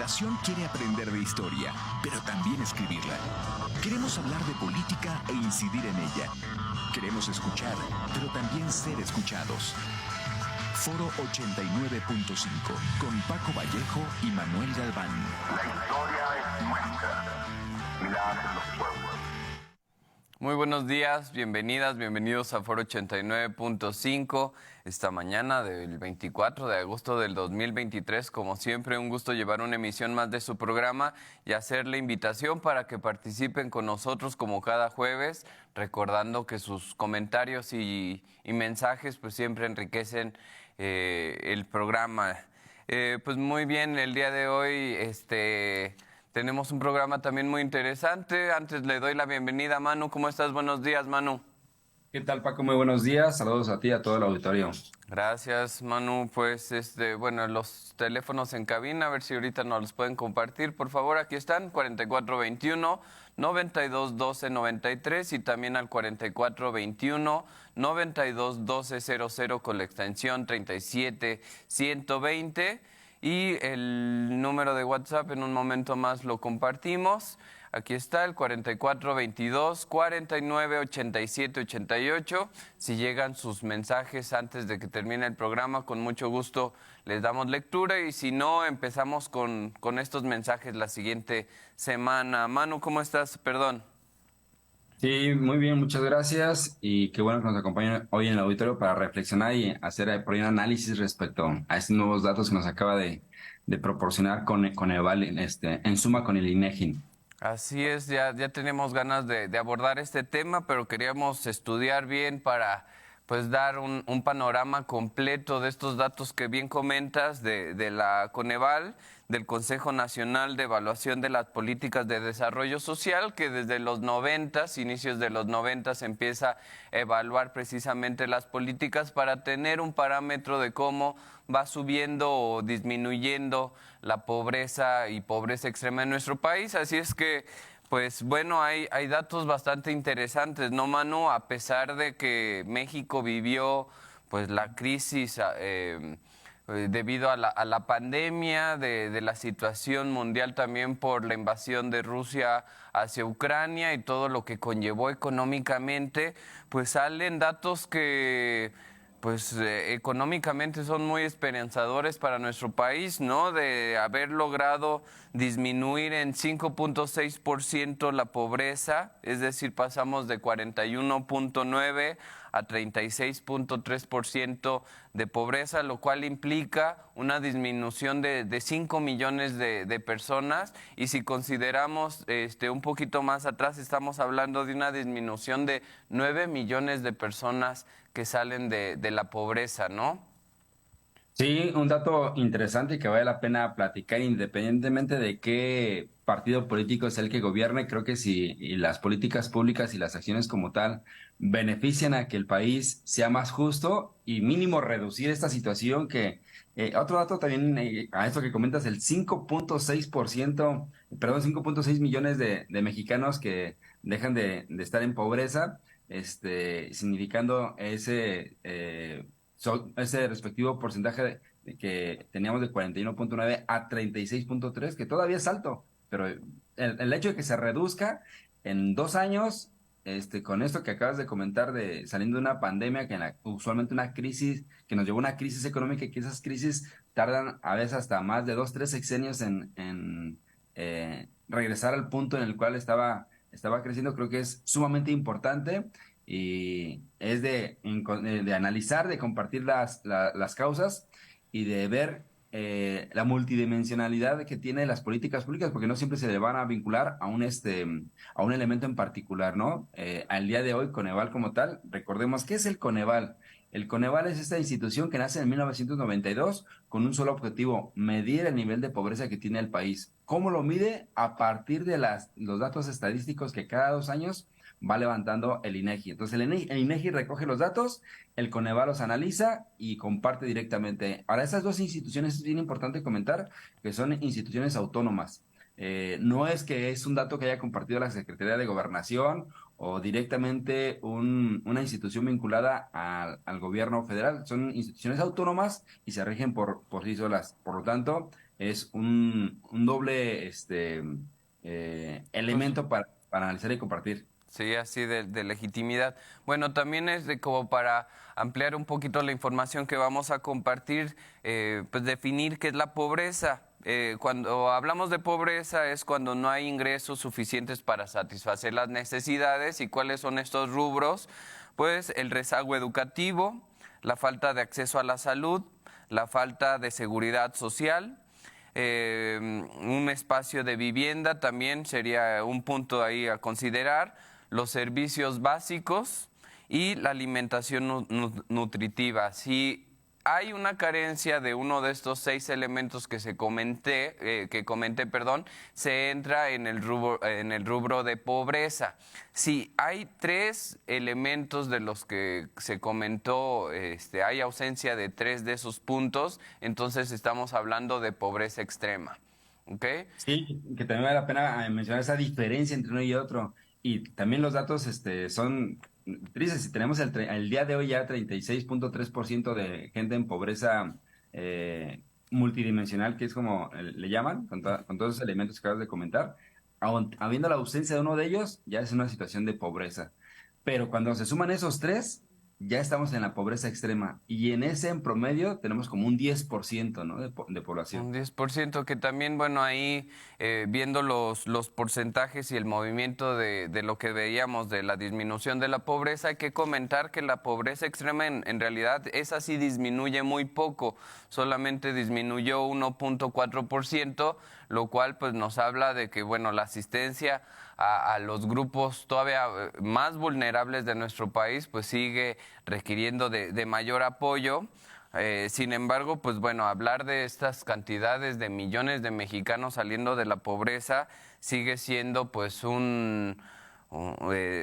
generación quiere aprender de historia, pero también escribirla. Queremos hablar de política e incidir en ella. Queremos escuchar, pero también ser escuchados. Foro 89.5, con Paco Vallejo y Manuel Galván. La historia es nuestra y la hacen los pueblos. Muy buenos días, bienvenidos a Foro 89.5. Esta mañana del 24 de agosto del 2023, como siempre, un gusto llevar una emisión más de su programa y hacer la invitación para que participen con nosotros como cada jueves, recordando que sus comentarios y mensajes pues siempre enriquecen el programa. Pues muy bien, el día de hoy tenemos un programa también muy interesante. Antes le doy la bienvenida a Manu. ¿Cómo estás? Buenos días, Manu. ¿Qué tal, Paco? Muy buenos días. Saludos a ti y a todo el auditorio. Gracias, Manu. Pues, bueno, los teléfonos en cabina, a ver si ahorita nos los pueden compartir. Por favor, aquí están, 4421-9212-93 y también al 4421-9212-00 con la extensión 37120. Y el número de WhatsApp en un momento más lo compartimos. Aquí está el 4422-498788. Si llegan sus mensajes antes de que termine el programa, con mucho gusto les damos lectura. Y si no, empezamos con estos mensajes la siguiente semana. Manu, ¿cómo estás? Perdón. Sí, muy bien, muchas gracias. Y qué bueno que nos acompañen hoy en el auditorio para reflexionar y hacer por ahí un análisis respecto a estos nuevos datos que nos acaba de proporcionar Coneval, en suma con el INEGI. Así es, ya tenemos ganas de abordar este tema, pero queríamos estudiar bien para pues dar un panorama completo de estos datos que bien comentas de la Coneval, del Consejo Nacional de Evaluación de las Políticas de Desarrollo Social, que desde los 90, inicios de los 90, empieza a evaluar precisamente las políticas para tener un parámetro de cómo va subiendo o disminuyendo la pobreza y pobreza extrema en nuestro país. Así es que, pues bueno, hay datos bastante interesantes, ¿no, Manu? A pesar de que México vivió pues la crisis debido a la pandemia, de la situación mundial también por la invasión de Rusia hacia Ucrania y todo lo que conllevó económicamente, pues salen datos que pues económicamente son muy esperanzadores para nuestro país, ¿no? De haber logrado disminuir en 5.6% la pobreza, es decir, pasamos de 41.9 a 36.3% de pobreza, lo cual implica una disminución de 5 millones de personas, y si consideramos un poquito más atrás, estamos hablando de una disminución de 9 millones de personas que salen de la pobreza, ¿no? Sí, un dato interesante y que vale la pena platicar independientemente de qué partido político es el que gobierne. Creo que si y las políticas públicas y las acciones como tal benefician a que el país sea más justo y mínimo reducir esta situación otro dato también, a esto que comentas, el 5.6%, perdón, 5.6 millones de mexicanos que dejan de estar en pobreza, significando ese respectivo porcentaje de que teníamos de 41.9 a 36.3, que todavía es alto, pero el hecho de que se reduzca en 2 años, con esto que acabas de comentar de saliendo de una pandemia, usualmente una crisis, que nos llevó a una crisis económica, y que esas crisis tardan a veces hasta más de 2, 3 sexenios en regresar al punto en el cual estaba creciendo. Creo que es sumamente importante y es de analizar, de compartir las causas y de ver la multidimensionalidad que tiene las políticas públicas, porque no siempre se le van a vincular a un elemento en particular, ¿no? Al día de hoy, Coneval como tal, recordemos, ¿qué es el Coneval? El Coneval es esta institución que nace en 1992 con un solo objetivo: medir el nivel de pobreza que tiene el país. ¿Cómo lo mide? A partir de los datos estadísticos que cada 2 años va levantando el INEGI. Entonces el INEGI recoge los datos, el Coneval los analiza y comparte directamente. Ahora, esas dos instituciones es bien importante comentar que son instituciones autónomas. No es que es un dato que haya compartido la Secretaría de Gobernación o directamente una institución vinculada al gobierno federal. Son instituciones autónomas y se rigen por sí solas. Por lo tanto, es un doble elemento para analizar y compartir. Sí, así de legitimidad. Bueno, también es como para ampliar un poquito la información que vamos a compartir, pues definir qué es la pobreza. Cuando hablamos de pobreza es cuando no hay ingresos suficientes para satisfacer las necesidades. ¿Y cuáles son estos rubros? Pues el rezago educativo, la falta de acceso a la salud, la falta de seguridad social. Un espacio de vivienda también sería un punto ahí a considerar, los servicios básicos y la alimentación nutritiva. Si hay una carencia de uno de estos 6 elementos que comenté, perdón, se entra en el rubro de pobreza. Si hay 3 elementos de los que se comentó, hay ausencia de 3 de esos puntos, entonces estamos hablando de pobreza extrema. ¿Ok? Sí, que también vale la pena mencionar esa diferencia entre uno y otro. Y también los datos son tristes. Si tenemos el día de hoy ya 36.3% de gente en pobreza multidimensional, que es como le llaman, con todos esos elementos que acabas de comentar, habiendo la ausencia de uno de ellos, ya es una situación de pobreza. Pero cuando se suman esos 3, ya estamos en la pobreza extrema. Y en ese en promedio tenemos como un 10%, ¿no? de población. Un 10% que también, bueno, ahí viendo los porcentajes y el movimiento de lo que veíamos de la disminución de la pobreza, hay que comentar que la pobreza extrema en realidad esa sí disminuye muy poco, solamente disminuyó 1.4%, lo cual pues nos habla de que, bueno, la asistencia a los grupos todavía más vulnerables de nuestro país pues sigue requiriendo de mayor apoyo. Sin embargo, pues bueno, hablar de estas cantidades de millones de mexicanos saliendo de la pobreza sigue siendo pues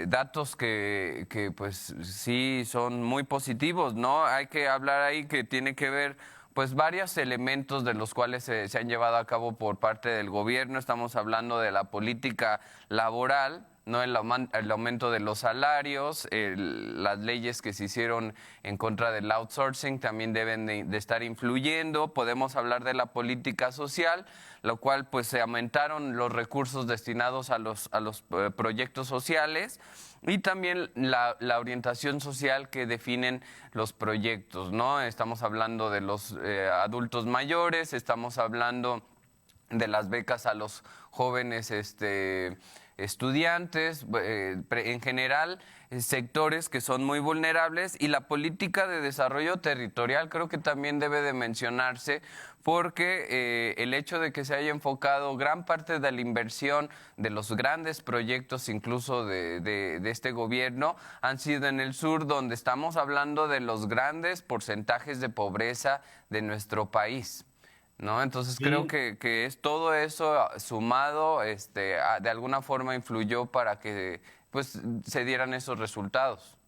datos que pues sí son muy positivos, ¿no? Hay que hablar ahí que tiene que ver pues varios elementos de los cuales se han llevado a cabo por parte del gobierno. Estamos hablando de la política laboral, ¿no? El aumento de los salarios, las leyes que se hicieron en contra del outsourcing también deben de estar influyendo. Podemos hablar de la política social, lo cual pues se aumentaron los recursos destinados a los proyectos sociales y también la orientación social que definen los proyectos, ¿no? Estamos hablando de los adultos mayores, estamos hablando de las becas a los jóvenes estudiantes, en general sectores que son muy vulnerables, y la política de desarrollo territorial creo que también debe de mencionarse porque el hecho de que se haya enfocado gran parte de la inversión de los grandes proyectos incluso de este gobierno han sido en el sur, donde estamos hablando de los grandes porcentajes de pobreza de nuestro país, ¿no? Entonces creo Sí. que es todo eso sumado, de alguna forma influyó para que pues se dieran esos resultados.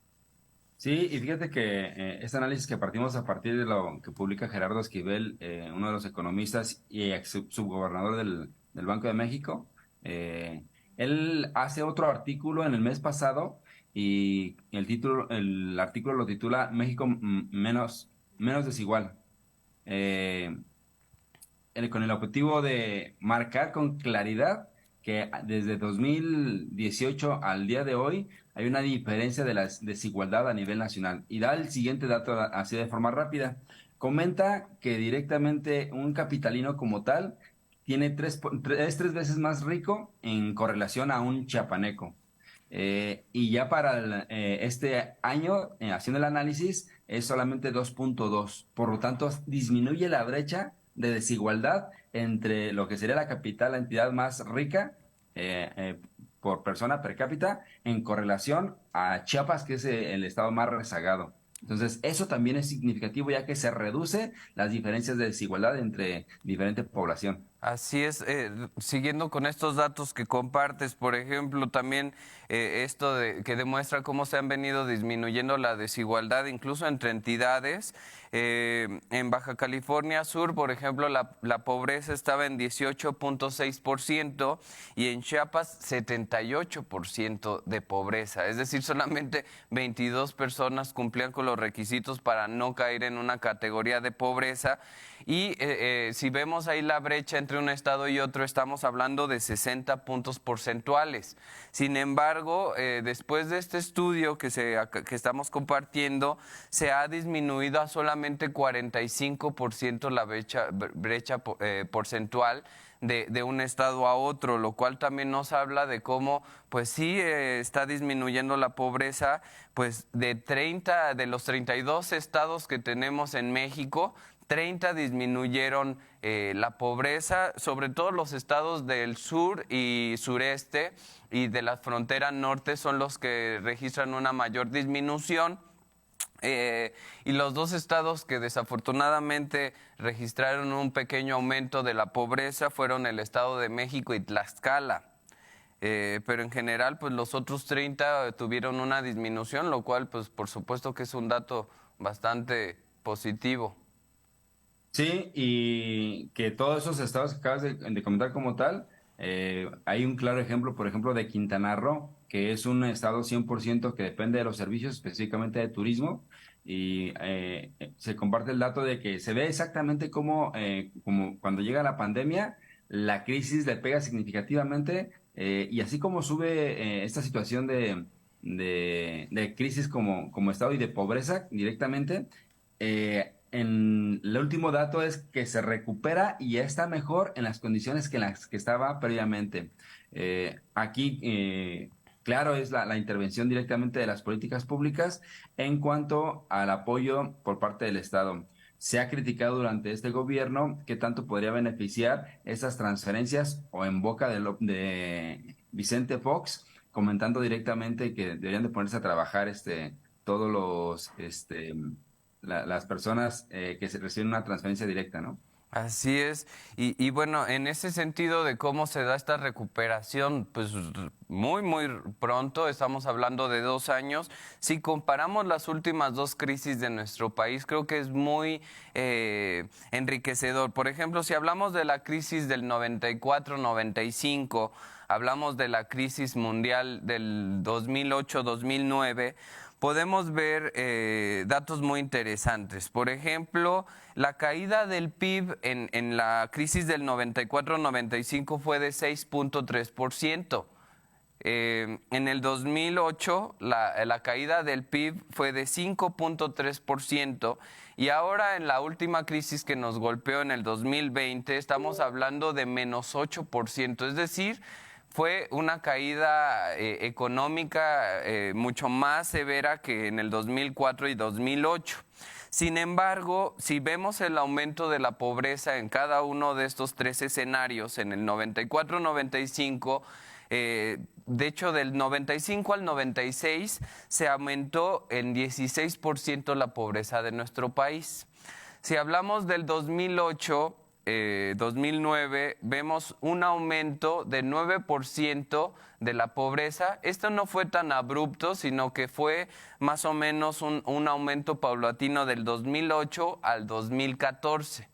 Sí, y fíjate que este análisis que partimos a partir de lo que publica Gerardo Esquivel, uno de los economistas y ex subgobernador del Banco de México, él hace otro artículo en el mes pasado y el artículo lo titula México menos desigual. Eh, con el objetivo de marcar con claridad que desde 2018 al día de hoy hay una diferencia de la desigualdad a nivel nacional. Y da el siguiente dato así de forma rápida. Comenta que directamente un capitalino como tal tiene tres veces más rico en correlación a un chiapaneco. Y ya para este año, haciendo el análisis, es solamente 2.2. Por lo tanto, disminuye la brecha de desigualdad entre lo que sería la capital, la entidad más rica por persona per cápita, en correlación a Chiapas, que es el estado más rezagado. Entonces, eso también es significativo, ya que se reduce las diferencias de desigualdad entre diferente población. Así es, siguiendo con estos datos que compartes, por ejemplo, también esto que demuestra cómo se han venido disminuyendo la desigualdad incluso entre entidades. En Baja California Sur, por ejemplo, la pobreza estaba en 18.6% y en Chiapas 78% de pobreza. Es decir, solamente 22 personas cumplían con los requisitos para no caer en una categoría de pobreza. Y si vemos ahí la brecha entre un estado y otro, estamos hablando de 60 puntos porcentuales. Sin embargo, después de este estudio que estamos compartiendo, se ha disminuido a solamente 45% la brecha porcentual de un estado a otro, lo cual también nos habla de cómo, pues sí, está disminuyendo la pobreza, pues de los 32 estados que tenemos en México, 30 disminuyeron la pobreza, sobre todo los estados del sur y sureste y de la frontera norte son los que registran una mayor disminución. Y los dos estados que desafortunadamente registraron un pequeño aumento de la pobreza fueron el Estado de México y Tlaxcala. Pero en general, pues los otros 30 tuvieron una disminución, lo cual, pues por supuesto que es un dato bastante positivo. Sí, y que todos esos estados que acabas de comentar como tal, hay un claro ejemplo, por ejemplo, de Quintana Roo, que es un estado 100% que depende de los servicios, específicamente de turismo, y se comparte el dato de que se ve exactamente como cuando llega la pandemia, la crisis le pega significativamente, y así como sube esta situación de crisis como estado y de pobreza directamente, el último dato es que se recupera y ya está mejor en las condiciones que en las que estaba previamente. Aquí, claro, es la intervención directamente de las políticas públicas en cuanto al apoyo por parte del Estado. Se ha criticado durante este gobierno qué tanto podría beneficiar esas transferencias o en boca de Vicente Fox, comentando directamente que deberían de ponerse a trabajar todos las personas que se reciben una transferencia directa, ¿no? Así es, y bueno, en ese sentido de cómo se da esta recuperación, pues muy pronto, estamos hablando de 2 años. Si comparamos las últimas 2 crisis de nuestro país, creo que es muy enriquecedor. Por ejemplo, si hablamos de la crisis del 94-95, hablamos de la crisis mundial del 2008-2009, podemos ver datos muy interesantes. Por ejemplo, la caída del PIB en la crisis del 94-95 fue de 6.3%. En el 2008 la caída del PIB fue de 5.3%, y ahora en la última crisis que nos golpeó en el 2020 estamos hablando de menos 8%, es decir, fue una caída económica mucho más severa que en el 2004 y 2008. Sin embargo, si vemos el aumento de la pobreza en cada uno de estos 3 escenarios, en el 94-95, de hecho, del 95 al 96 se aumentó en 16% la pobreza de nuestro país. Si hablamos del 2008, 2009, vemos un aumento de 9% de la pobreza. Esto no fue tan abrupto, sino que fue más o menos un aumento paulatino del 2008 al 2014.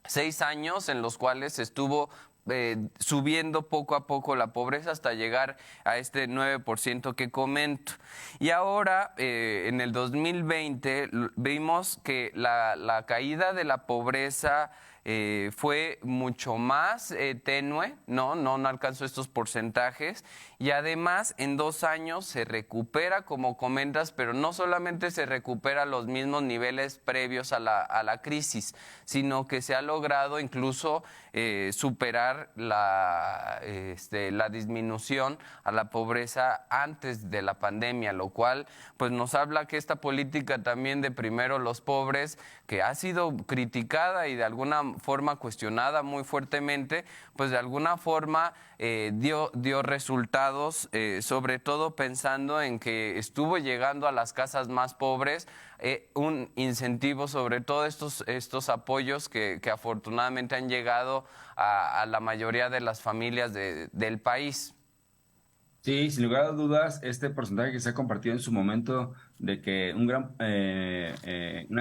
6 años en los cuales estuvo subiendo poco a poco la pobreza hasta llegar a este 9% que comento. Y ahora, en el 2020, vimos que la caída de la pobreza fue mucho más tenue, no alcanzó estos porcentajes, y además en 2 años se recupera, como comentas, pero no solamente se recupera a los mismos niveles previos a la crisis, sino que se ha logrado incluso superar la disminución a la pobreza antes de la pandemia, lo cual pues nos habla que esta política también de primero los pobres, que ha sido criticada y de alguna forma cuestionada muy fuertemente, pues de alguna forma dio resultados, sobre todo pensando en que estuvo llegando a las casas más pobres un incentivo, sobre todo estos apoyos que afortunadamente han llegado a la mayoría de las familias del país. Sí, sin lugar a dudas, este porcentaje que se ha compartido en su momento de que una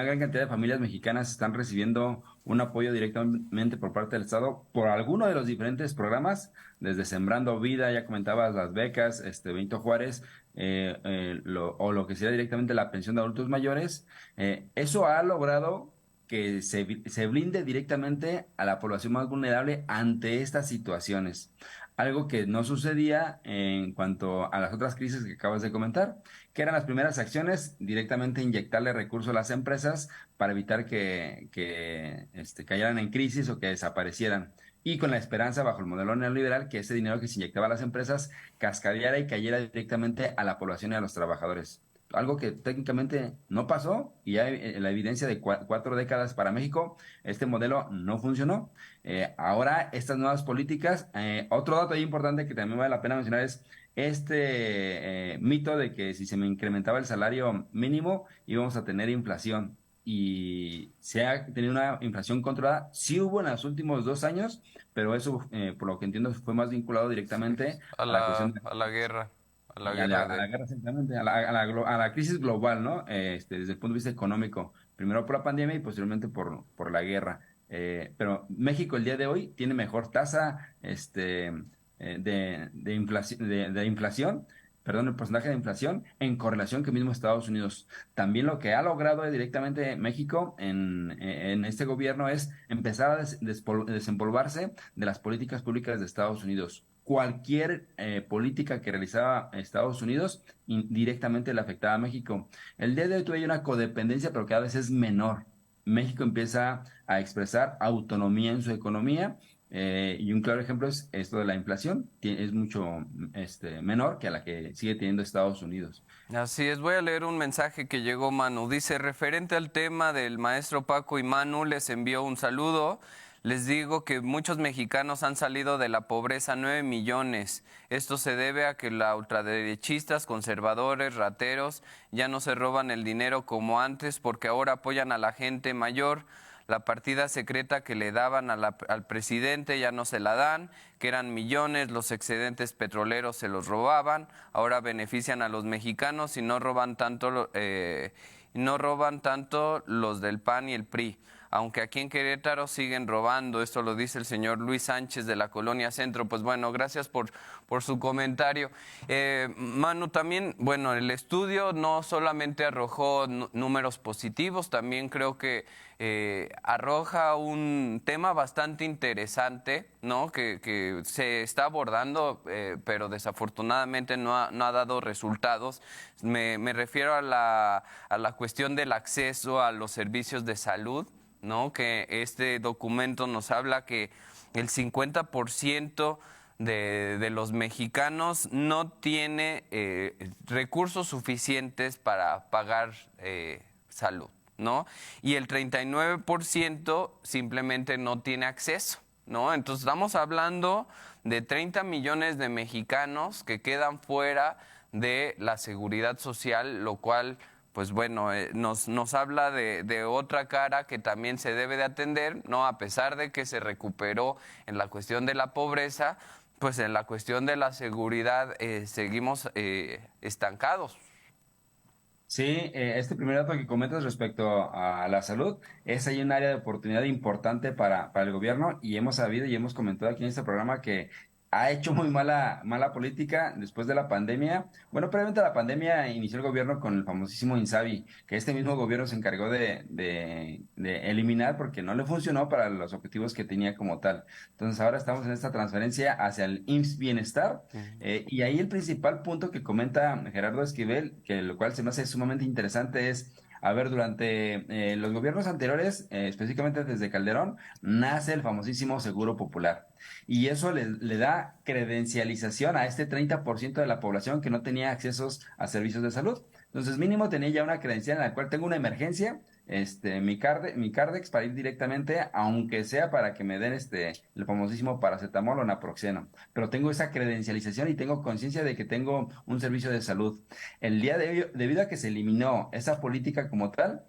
gran cantidad de familias mexicanas están recibiendo un apoyo directamente por parte del Estado por alguno de los diferentes programas, desde Sembrando Vida, ya comentabas las becas, Benito Juárez, o lo que sería directamente la pensión de adultos mayores. Eso ha logrado que se blinde directamente a la población más vulnerable ante estas situaciones. Algo que no sucedía en cuanto a las otras crisis que acabas de comentar, que eran las primeras acciones, directamente inyectarle recursos a las empresas para evitar que cayeran en crisis o que desaparecieran. Y con la esperanza, bajo el modelo neoliberal, que ese dinero que se inyectaba a las empresas cascadeara y cayera directamente a la población y a los trabajadores. Algo que técnicamente no pasó y hay la evidencia de 4 décadas para México, este modelo no funcionó. Ahora, estas nuevas políticas, otro dato ahí importante que también vale la pena mencionar es mito de que si se me incrementaba el salario mínimo íbamos a tener inflación. Y se ha tenido una inflación controlada. Sí hubo en los últimos 2 años, pero eso, por lo que entiendo, fue más vinculado directamente a la cuestión de A la guerra, a la y guerra a de... la guerra, exactamente, a la crisis global, ¿no? Desde el punto de vista económico, primero por la pandemia y posteriormente por la guerra. Pero México el día de hoy tiene mejor tasa de inflación, perdón, el porcentaje de inflación en correlación que mismo Estados Unidos. También lo que ha logrado directamente México en este gobierno es empezar a desempolvarse de las políticas públicas de Estados Unidos. Cualquier política que realizaba Estados Unidos directamente le afectaba a México. El día de hoy hay una codependencia, pero cada vez es menor. México empieza a expresar autonomía en su economía, y un claro ejemplo es esto de la inflación. Es mucho menor que a la que sigue teniendo Estados Unidos. Así es, voy a leer un mensaje que llegó Manu. Dice, referente al tema del maestro Paco y Manu, les envío un saludo. Les digo que muchos mexicanos han salido de la pobreza, 9 millones. Esto se debe a que los ultraderechistas, conservadores, rateros, ya no se roban el dinero como antes porque ahora apoyan a la gente mayor. La partida secreta que le daban al presidente ya no se la dan, que eran millones, los excedentes petroleros se los robaban, ahora benefician a los mexicanos y no roban tanto los del PAN y el PRI. Aunque aquí en Querétaro siguen robando, esto lo dice el señor Luis Sánchez de la Colonia Centro. Pues bueno, gracias por su comentario. Manu, también, bueno, el estudio no solamente arrojó números positivos, también creo que arroja un tema bastante interesante, ¿no? Que se está abordando, pero desafortunadamente no ha dado resultados. Me refiero a la cuestión del acceso a los servicios de salud, ¿no? Que este documento nos habla que el 50% de los mexicanos no tiene recursos suficientes para pagar salud, ¿no? Y el 39% simplemente no tiene acceso, ¿no? Entonces estamos hablando de 30 millones de mexicanos que quedan fuera de la seguridad social, lo cual, pues bueno, nos habla de otra cara que también se debe de atender, ¿no? A pesar de que se recuperó en la cuestión de la pobreza, pues en la cuestión de la seguridad seguimos estancados. Sí, este primer dato que comentas respecto a la salud es ahí un área de oportunidad importante para el gobierno y hemos sabido y hemos comentado aquí en este programa que ha hecho muy mala política después de la pandemia. Bueno, previamente a la pandemia inició el gobierno con el famosísimo INSABI, que este mismo gobierno se encargó de eliminar porque no le funcionó para los objetivos que tenía como tal. Entonces ahora estamos en esta transferencia hacia el IMSS Bienestar. Y ahí el principal punto que comenta Gerardo Esquivel, que lo cual se me hace sumamente interesante, es, a ver, durante los gobiernos anteriores, específicamente desde Calderón, nace el famosísimo Seguro Popular. Y eso le da credencialización a este 30% de la población que no tenía accesos a servicios de salud. Entonces, mínimo tenía ya una credencial en la cual tengo una emergencia, mi Cardex para ir directamente, aunque sea para que me den el famosísimo paracetamol o naproxeno. Pero tengo esa credencialización y tengo conciencia de que tengo un servicio de salud. El día de hoy, debido a que se eliminó esa política como tal,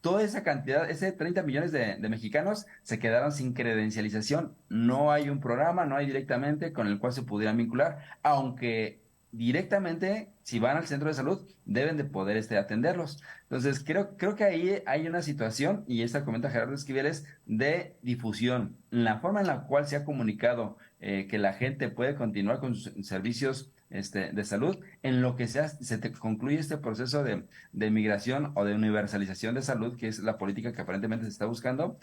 toda esa cantidad, ese 30 millones de mexicanos se quedaron sin credencialización. No hay un programa, no hay directamente con el cual se pudieran vincular, aunque directamente, si van al centro de salud, deben de poder atenderlos. Entonces, creo que ahí hay una situación, y esta comenta Gerardo Esquiveles, de difusión. La forma en la cual se ha comunicado que la gente puede continuar con sus servicios de salud, en lo que concluye este proceso de migración o de universalización de salud, que es la política que aparentemente se está buscando,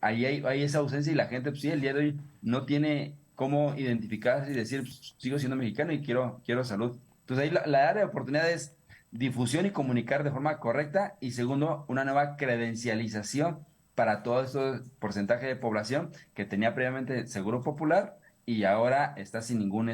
ahí hay esa ausencia y la gente, pues sí, el día de hoy no tiene cómo identificarse y decir, pues, sigo siendo mexicano y quiero salud. Entonces ahí la área de oportunidad es difusión y comunicar de forma correcta, y segundo, una nueva credencialización para todo este porcentaje de población que tenía previamente seguro popular y ahora está sin ningún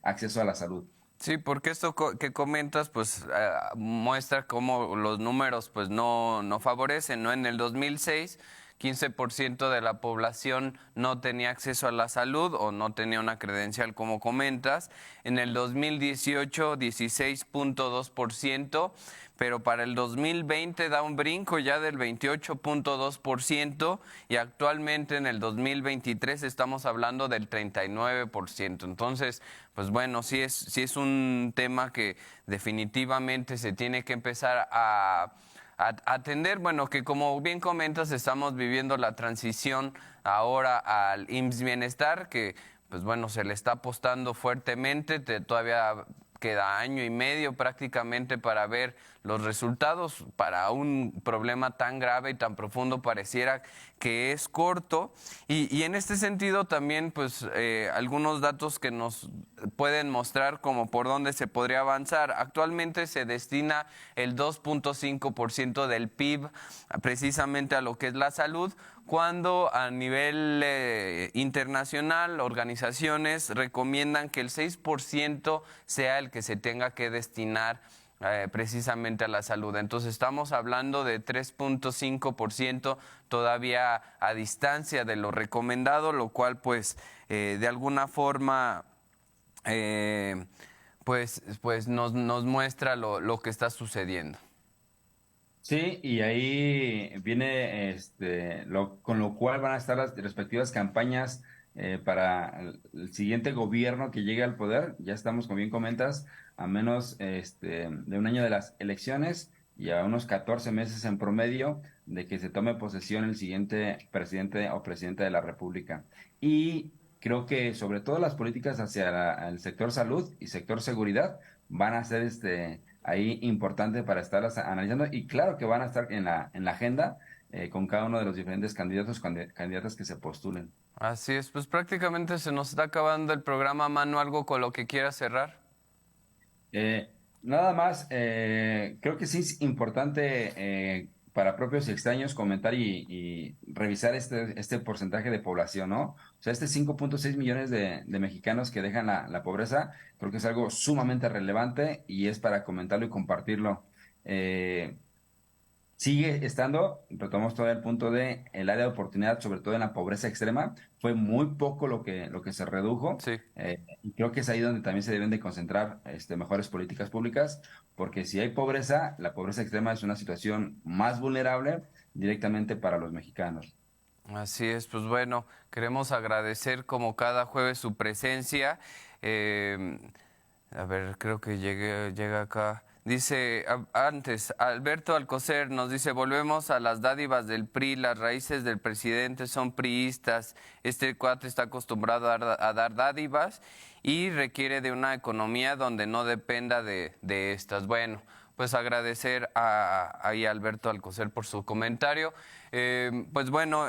acceso a la salud. Sí, porque esto que comentas, pues muestra cómo los números pues no favorecen, ¿no? En el 2006, 15% de la población no tenía acceso a la salud o no tenía una credencial, como comentas. En el 2018, 16.2%, pero para el 2020 da un brinco ya del 28.2%, y actualmente en el 2023 estamos hablando del 39%. Entonces, pues bueno, sí es un tema que definitivamente se tiene que empezar a atender. Bueno, que como bien comentas, estamos viviendo la transición ahora al IMSS Bienestar, que pues bueno, se le está apostando fuertemente. Todavía queda año y medio prácticamente para ver los resultados. Para un problema tan grave y tan profundo pareciera que es corto, y en este sentido también pues algunos datos que nos pueden mostrar como por dónde se podría avanzar. Actualmente se destina el 2.5% del PIB precisamente a lo que es la salud, cuando a nivel internacional organizaciones recomiendan que el 6% sea el que se tenga que destinar precisamente a la salud. Entonces estamos hablando de 3.5% todavía a distancia de lo recomendado, lo cual pues de alguna forma pues nos muestra lo que está sucediendo. Sí, y ahí viene con lo cual van a estar las respectivas campañas para el siguiente gobierno que llegue al poder. Ya estamos, como bien comentas, a menos de un año de las elecciones y a unos 14 meses en promedio de que se tome posesión el siguiente presidente o presidenta de la República. Y creo que sobre todo las políticas hacia el sector salud y sector seguridad van a ser ahí importante para estarlas analizando, y claro que van a estar en la agenda con cada uno de los diferentes candidatas que se postulen. Así es, pues prácticamente se nos está acabando el programa. Manu, ¿algo con lo que quieras cerrar? Nada más, creo que sí es importante para propios y extraños comentar y revisar este porcentaje de población, ¿no? O sea, 5.6 millones de mexicanos que dejan la pobreza, creo que es algo sumamente relevante y es para comentarlo y compartirlo. Sigue estando, retomamos todo el punto de el área de oportunidad, sobre todo en la pobreza extrema, fue muy poco lo que se redujo. Sí. Y creo que es ahí donde también se deben de concentrar mejores políticas públicas, porque si hay pobreza, la pobreza extrema es una situación más vulnerable directamente para los mexicanos. Así es, pues bueno, queremos agradecer como cada jueves su presencia. A ver, creo que llega acá. Dice, antes, Alberto Alcocer nos dice, volvemos a las dádivas del PRI, las raíces del presidente son priistas, este cuate está acostumbrado a dar dádivas y requiere de una economía donde no dependa de estas. Bueno, pues agradecer a Alberto Alcocer por su comentario. Pues bueno,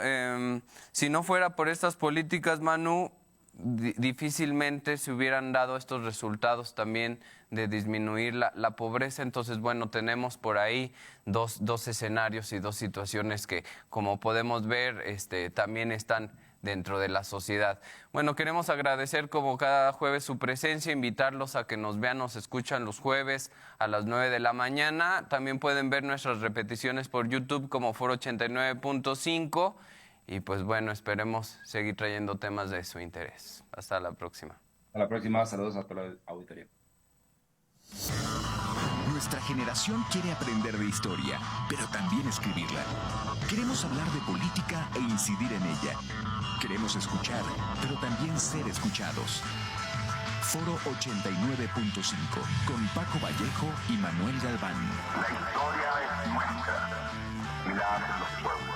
si no fuera por estas políticas, Manu, difícilmente se hubieran dado estos resultados también de disminuir la pobreza. Entonces, bueno, tenemos por ahí dos escenarios y dos situaciones que, como podemos ver, también están dentro de la sociedad. Bueno, queremos agradecer como cada jueves su presencia, invitarlos a que nos vean, nos escuchan los jueves a las 9 de la mañana. También pueden ver nuestras repeticiones por YouTube como Foro 89.5. Y pues bueno, esperemos seguir trayendo temas de su interés. Hasta la próxima. Hasta la próxima, saludos a todo el auditorio. Nuestra generación quiere aprender de historia, pero también escribirla. Queremos hablar de política e incidir en ella. Queremos escuchar, pero también ser escuchados. Foro 89.5 con Paco Vallejo y Manuel Galván. La historia es nuestra y la hacen los pueblos.